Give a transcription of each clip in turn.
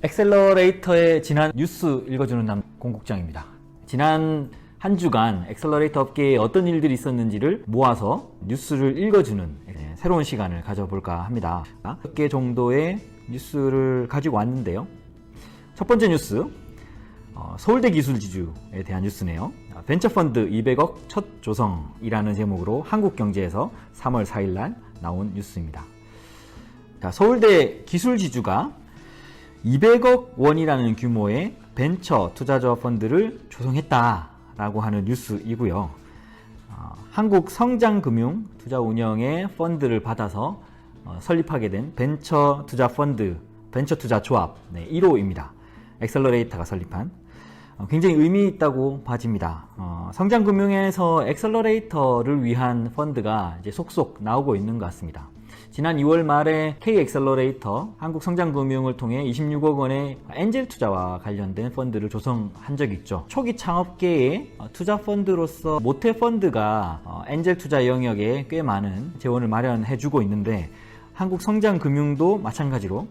엑셀러레이터의 지난 뉴스 읽어주는 남 공국장입니다. 지난 한 주간 엑셀러레이터 업계에 어떤 일들이 있었는지를 모아서 뉴스를 읽어주는 새로운 시간을 가져볼까 합니다. 몇 개 정도의 뉴스를 가지고 왔는데요. 첫 번째 뉴스, 서울대 기술지주에 대한 뉴스네요. 벤처펀드 200억 첫 조성이라는 제목으로 한국경제에서 3월 4일 날 나온 뉴스입니다. 서울대 기술지주가 200억 원이라는 규모의 벤처 투자조합 펀드를 조성했다라고 하는 뉴스이고요. 한국성장금융 투자운영의 펀드를 받아서 설립하게 된 벤처 투자 펀드, 벤처 투자 조합 1호입니다. 엑셀러레이터가 설립한 굉장히 의미 있다고 봐집니다. 성장금융에서 엑셀러레이터를 위한 펀드가 이제 속속 나오고 있는 것 같습니다. 지난 2월 말에 K엑셀러레이터 한국성장금융을 통해 26억 원의 엔젤 투자와 관련된 펀드를 조성한 적이 있죠. 초기 창업계의 투자 펀드로서 모태 펀드가 엔젤 투자 영역에 꽤 많은 재원을 마련해주고 있는데 한국성장금융도 마찬가지로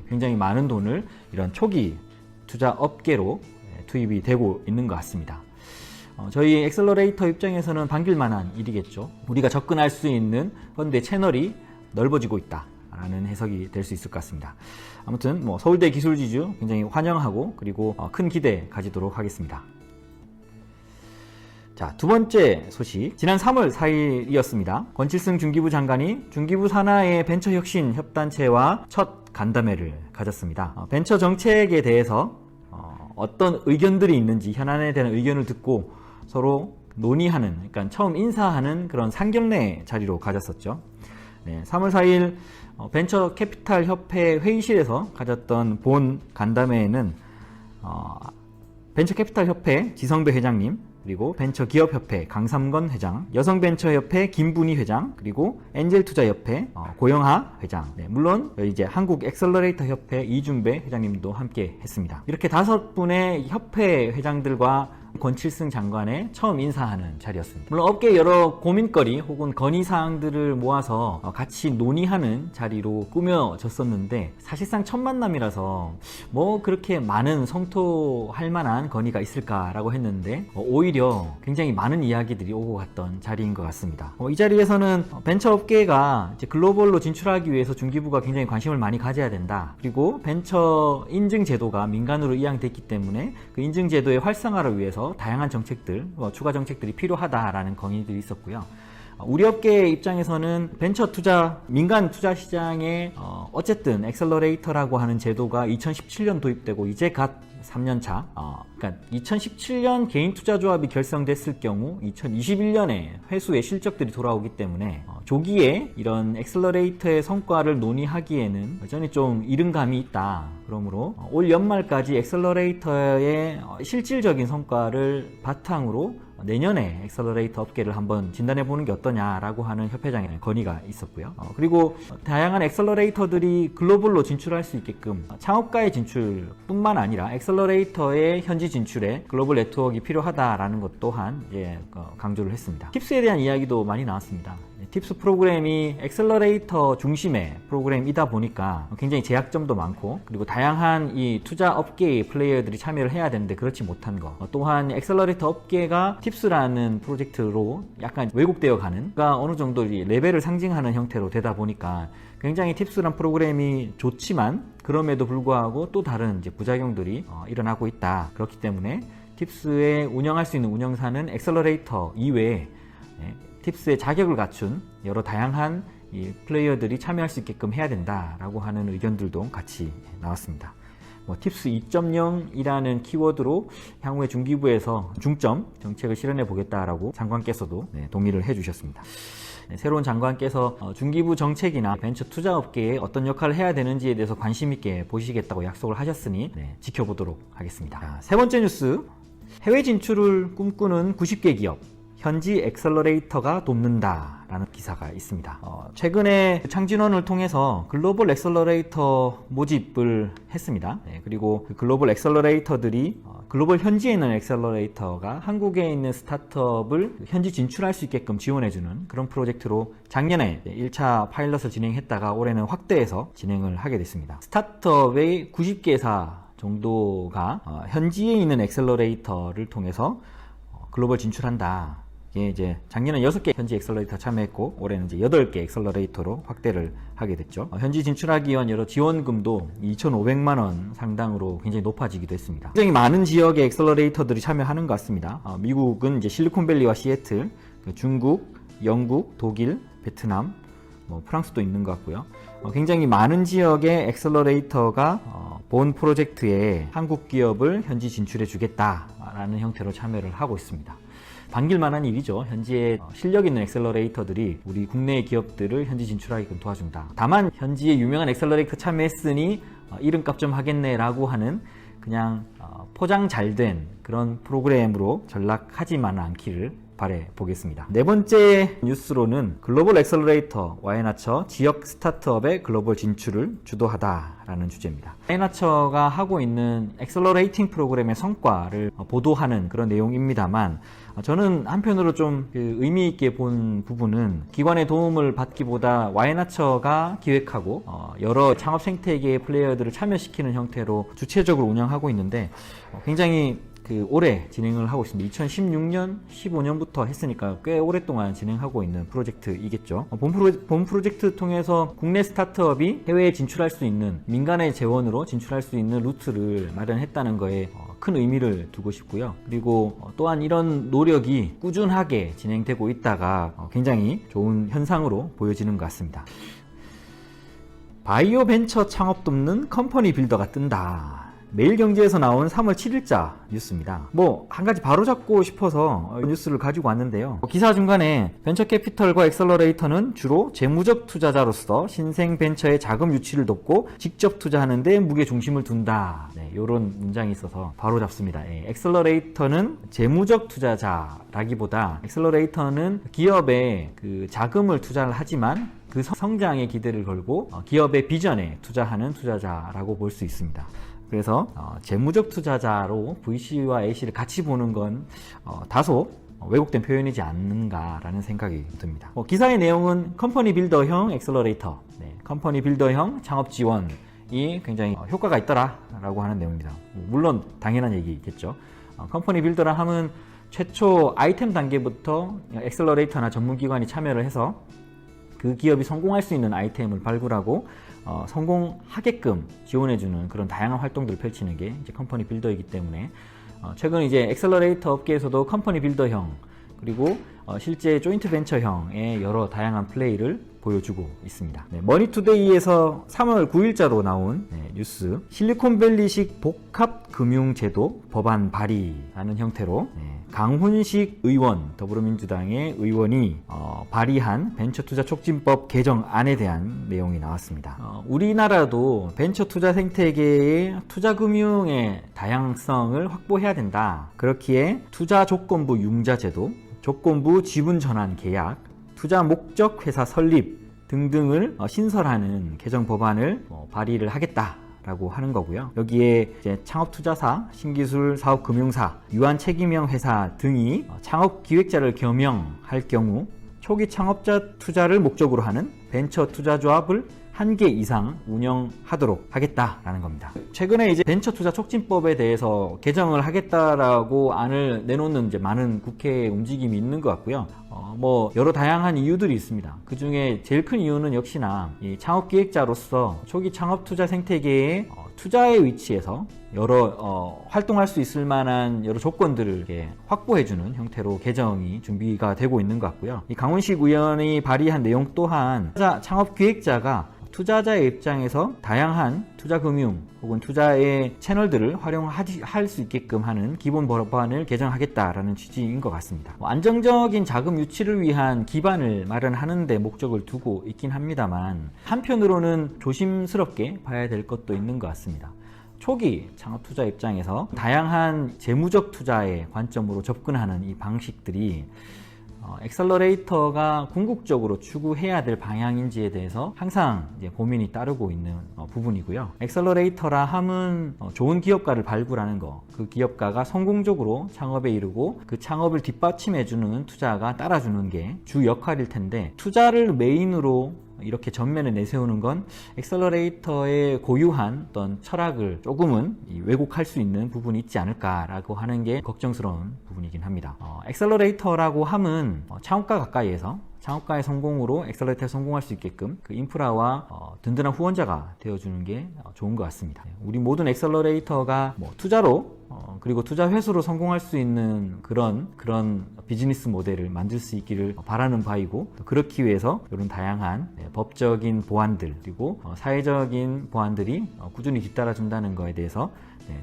굉장히 많은 돈을 이런 초기 투자 업계로 투입이 되고 있는 것 같습니다. 저희 엑셀러레이터 입장에서는 반길만한 일이겠죠. 우리가 접근할 수 있는 펀드의 채널이 넓어지고 있다라는 해석이 될 수 있을 것 같습니다. 아무튼 서울대 기술지주 굉장히 환영하고 그리고 큰 기대 가지도록 하겠습니다. 자, 두 번째 소식, 지난 3월 4일이었습니다. 권칠승 중기부 장관이 중기부 산하의 벤처혁신 협단체와 첫 간담회를 가졌습니다. 벤처 정책에 대해서 어떤 의견들이 있는지 현안에 대한 의견을 듣고 서로 논의하는, 그러니까 처음 인사하는 그런 상견례 자리로 가졌었죠. 3월 4일 벤처 캐피탈 협회 회의실에서 가졌던 본 간담회에는 벤처 캐피탈 협회 지성배 회장님, 그리고 벤처기업협회 강삼건 회장, 여성벤처협회 김분희 회장, 그리고 엔젤투자협회 고영하 회장, 물론 이제 한국엑셀러레이터 협회 이준배 회장님도 함께 했습니다. 이렇게 5분의 협회 회장들과 권칠승 장관의 처음 인사하는 자리였습니다. 물론 업계의 여러 고민거리 혹은 건의사항들을 모아서 같이 논의하는 자리로 꾸며졌었는데 사실상 첫 만남이라서 그렇게 많은 성토할 만한 건의가 있을까라고 했는데 오히려 굉장히 많은 이야기들이 오고 갔던 자리인 것 같습니다. 이 자리에서는 벤처 업계가 이제 글로벌로 진출하기 위해서 중기부가 굉장히 관심을 많이 가져야 된다. 그리고 벤처 인증 제도가 민간으로 이양됐기 때문에 그 인증 제도의 활성화를 위해서 다양한 정책들, 추가 정책들이 필요하다라는 건의들이 있었고요. 우리 업계 입장에서는 벤처 투자, 민간 투자 시장에 어쨌든 엑셀러레이터라고 하는 제도가 2017년 도입되고 이제 갓 3년 차, 그러니까 2017년 개인 투자조합이 결성됐을 경우 2021년에 회수의 실적들이 돌아오기 때문에 조기에 이런 엑셀러레이터의 성과를 논의하기에는 여전히 좀 이른 감이 있다. 그러므로 올 연말까지 엑셀러레이터의 실질적인 성과를 바탕으로 내년에 엑셀러레이터 업계를 한번 진단해보는 게 어떠냐라고 하는 협회장의 건의가 있었고요. 그리고 다양한 엑셀러레이터들이 글로벌로 진출할 수 있게끔 창업가의 진출뿐만 아니라 엑셀러레이터의 현지 진출에 글로벌 네트워크가 필요하다라는 것 또한 강조를 했습니다. 팁스에 대한 이야기도 많이 나왔습니다. 팁스 프로그램이 엑셀러레이터 중심의 프로그램이다 보니까 굉장히 제약점도 많고 그리고 다양한 이 투자 업계의 플레이어들이 참여를 해야 되는데 그렇지 못한 거, 또한 엑셀러레이터 업계가 팁스라는 프로젝트로 약간 왜곡되어 가는, 그러니까 어느 정도 레벨을 상징하는 형태로 되다 보니까 굉장히 팁스란 프로그램이 좋지만 그럼에도 불구하고 또 다른 이제 부작용들이 일어나고 있다. 그렇기 때문에 팁스에 운영할 수 있는 운영사는 엑셀러레이터 이외에 팁스의 자격을 갖춘 여러 다양한 이 플레이어들이 참여할 수 있게끔 해야 된다라고 하는 의견들도 같이 나왔습니다. 팁스 2.0이라는 키워드로 향후에 중기부에서 중점 정책을 실현해 보겠다라고 장관께서도 동의를 해주셨습니다. 새로운 장관께서 중기부 정책이나 벤처 투자업계에 어떤 역할을 해야 되는지에 대해서 관심 있게 보시겠다고 약속을 하셨으니 지켜보도록 하겠습니다. 세 번째 뉴스, 해외 진출을 꿈꾸는 90개 기업, 현지 엑셀러레이터가 돕는다라는 기사가 있습니다. 최근에 창진원을 통해서 글로벌 엑셀러레이터 모집을 했습니다. 그리고 그 글로벌 엑셀러레이터들이 글로벌 현지에 있는 엑셀러레이터가 한국에 있는 스타트업을 현지 진출할 수 있게끔 지원해주는 그런 프로젝트로 작년에 1차 파일럿을 진행했다가 올해는 확대해서 진행을 하게 됐습니다. 스타트업의 90개사 정도가 현지에 있는 엑셀러레이터를 통해서 글로벌 진출한다. 이게 이제 작년에 6개 현지 엑셀러레이터 참여했고 올해는 이제 8개 엑셀러레이터로 확대를 하게 됐죠. 현지 진출하기 위한 여러 지원금도 2,500만 원 상당으로 굉장히 높아지기도 했습니다. 굉장히 많은 지역의 엑셀러레이터들이 참여하는 것 같습니다. 미국은 이제 실리콘밸리와 시애틀, 중국, 영국, 독일, 베트남, 프랑스도 있는 것 같고요. 굉장히 많은 지역의 엑셀러레이터가 본 프로젝트에 한국 기업을 현지 진출해 주겠다라는 형태로 참여를 하고 있습니다. 반길만한 일이죠. 현지에 실력 있는 엑셀러레이터들이 우리 국내 기업들을 현지 진출하게끔 도와준다. 다만 현지에 유명한 엑셀러레이터 참여했으니 이름값 좀 하겠네라고 하는 그냥 포장 잘 된 그런 프로그램으로 전락하지만 않기를 바래 보겠습니다. 네 번째 뉴스로는 글로벌 엑셀러레이터 와이나처 지역 스타트업의 글로벌 진출을 주도하다라는 주제입니다. 와이나처가 하고 있는 엑셀러레이팅 프로그램의 성과를 보도하는 그런 내용입니다만 저는 한편으로 좀 의미 있게 본 부분은 기관의 도움을 받기보다 와이나처가 기획하고 여러 창업 생태계의 플레이어들을 참여시키는 형태로 주체적으로 운영하고 있는데 굉장히 올해 진행을 하고 있습니다. 2016년, 15년부터 했으니까 꽤 오랫동안 진행하고 있는 프로젝트이겠죠. 본 프로젝트 통해서 국내 스타트업이 해외에 진출할 수 있는 민간의 재원으로 진출할 수 있는 루트를 마련했다는 거에 큰 의미를 두고 싶고요. 그리고 또한 이런 노력이 꾸준하게 진행되고 있다가 굉장히 좋은 현상으로 보여지는 것 같습니다. 바이오 벤처 창업 돕는 컴퍼니 빌더가 뜬다. 매일경제에서 나온 3월 7일자 뉴스입니다. 한 가지 바로잡고 싶어서 뉴스를 가지고 왔는데요. 기사 중간에 벤처캐피털과 엑셀러레이터는 주로 재무적 투자자로서 신생 벤처의 자금 유치를 돕고 직접 투자하는 데 무게중심을 둔다. 이런 문장이 있어서 바로잡습니다. 엑셀러레이터는 재무적 투자자라기보다 엑셀러레이터는 기업에 자금을 투자를 하지만 그 성장에 기대를 걸고 기업의 비전에 투자하는 투자자라고 볼 수 있습니다. 그래서 재무적 투자자로 VC와 A씨를 같이 보는 건 다소 왜곡된 표현이지 않는가라는 생각이 듭니다. 기사의 내용은 컴퍼니 빌더형 엑셀러레이터, 컴퍼니 빌더형 창업 지원이 굉장히 효과가 있더라라고 하는 내용입니다. 물론 당연한 얘기겠죠. 컴퍼니 빌더라 하면 최초 아이템 단계부터 엑셀러레이터나 전문기관이 참여를 해서 그 기업이 성공할 수 있는 아이템을 발굴하고 성공하게끔 지원해주는 그런 다양한 활동들을 펼치는 게 이제 컴퍼니 빌더이기 때문에 최근 이제 엑셀러레이터 업계에서도 컴퍼니 빌더형 그리고 실제 조인트 벤처형의 여러 다양한 플레이를 보여주고 있습니다. 머니투데이에서 3월 9일자로 나온 뉴스 실리콘밸리식 복합금융제도 법안 발의라는 형태로 강훈식 의원, 더불어민주당의 의원이 발의한 벤처투자촉진법 개정안에 대한 내용이 나왔습니다. 우리나라도 벤처투자 생태계의 투자금융의 다양성을 확보해야 된다. 그렇기에 투자조건부 융자제도, 조건부 지분전환 계약, 투자 목적 회사 설립 등등을 신설하는 개정 법안을 발의를 하겠다라고 하는 거고요. 여기에 이제 창업투자사, 신기술 사업금융사, 유한책임형 회사 등이 창업 기획자를 겸용할 경우 초기 창업자 투자를 목적으로 하는 벤처 투자조합을 1개 이상 운영하도록 하겠다라는 겁니다. 최근에 이제 벤처 투자 촉진법에 대해서 개정을 하겠다라고 안을 내놓는 이제 많은 국회의 움직임이 있는 것 같고요. 여러 다양한 이유들이 있습니다. 그 중에 제일 큰 이유는 역시나 이 창업 기획자로서 초기 창업 투자 생태계의 투자의 위치에서 여러 활동할 수 있을 만한 여러 조건들을 확보해주는 형태로 개정이 준비가 되고 있는 것 같고요. 이 강훈식 의원이 발의한 내용 또한 창업 기획자가 투자자의 입장에서 다양한 투자금융 혹은 투자의 채널들을 활용할 수 있게끔 하는 기본 법안을 개정하겠다라는 취지인 것 같습니다. 안정적인 자금 유치를 위한 기반을 마련하는 데 목적을 두고 있긴 합니다만 한편으로는 조심스럽게 봐야 될 것도 있는 것 같습니다. 초기 창업 투자 입장에서 다양한 재무적 투자의 관점으로 접근하는 이 방식들이 엑셀러레이터가 궁극적으로 추구해야 될 방향인지에 대해서 항상 이제 고민이 따르고 있는 부분이고요. 엑셀러레이터라 함은 좋은 기업가를 발굴하는 거, 그 기업가가 성공적으로 창업에 이르고 그 창업을 뒷받침해주는 투자가 따라주는 게 주 역할일 텐데, 투자를 메인으로 이렇게 전면에 내세우는 건 엑셀러레이터의 고유한 어떤 철학을 조금은 왜곡할 수 있는 부분이 있지 않을까라고 하는 게 걱정스러운 부분이긴 합니다. 엑셀러레이터라고 함은 창업가 가까이에서 창업가의 성공으로 엑셀러레이터에 성공할 수 있게끔 그 인프라와 든든한 후원자가 되어주는 게 좋은 것 같습니다. 우리 모든 엑셀러레이터가 투자로 그리고 투자 회수로 성공할 수 있는 그런 비즈니스 모델을 만들 수 있기를 바라는 바이고, 그렇기 위해서 이런 다양한 법적인 보완들 그리고 사회적인 보완들이 꾸준히 뒤따라준다는 것에 대해서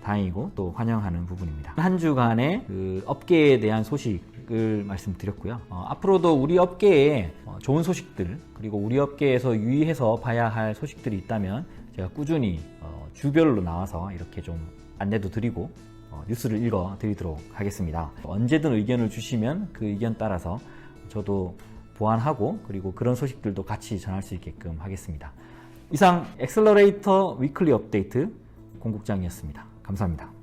다행이고 또 환영하는 부분입니다. 한 주간의 그 업계에 대한 소식을 말씀드렸고요. 앞으로도 우리 업계에 좋은 소식들 그리고 우리 업계에서 유의해서 봐야 할 소식들이 있다면 제가 꾸준히 주별로 나와서 이렇게 좀 안내도 드리고 뉴스를 읽어 드리도록 하겠습니다. 언제든 의견을 주시면 그 의견 따라서 저도 보완하고 그리고 그런 소식들도 같이 전할 수 있게끔 하겠습니다. 이상 엑셀러레이터 위클리 업데이트 공국장이었습니다. 감사합니다.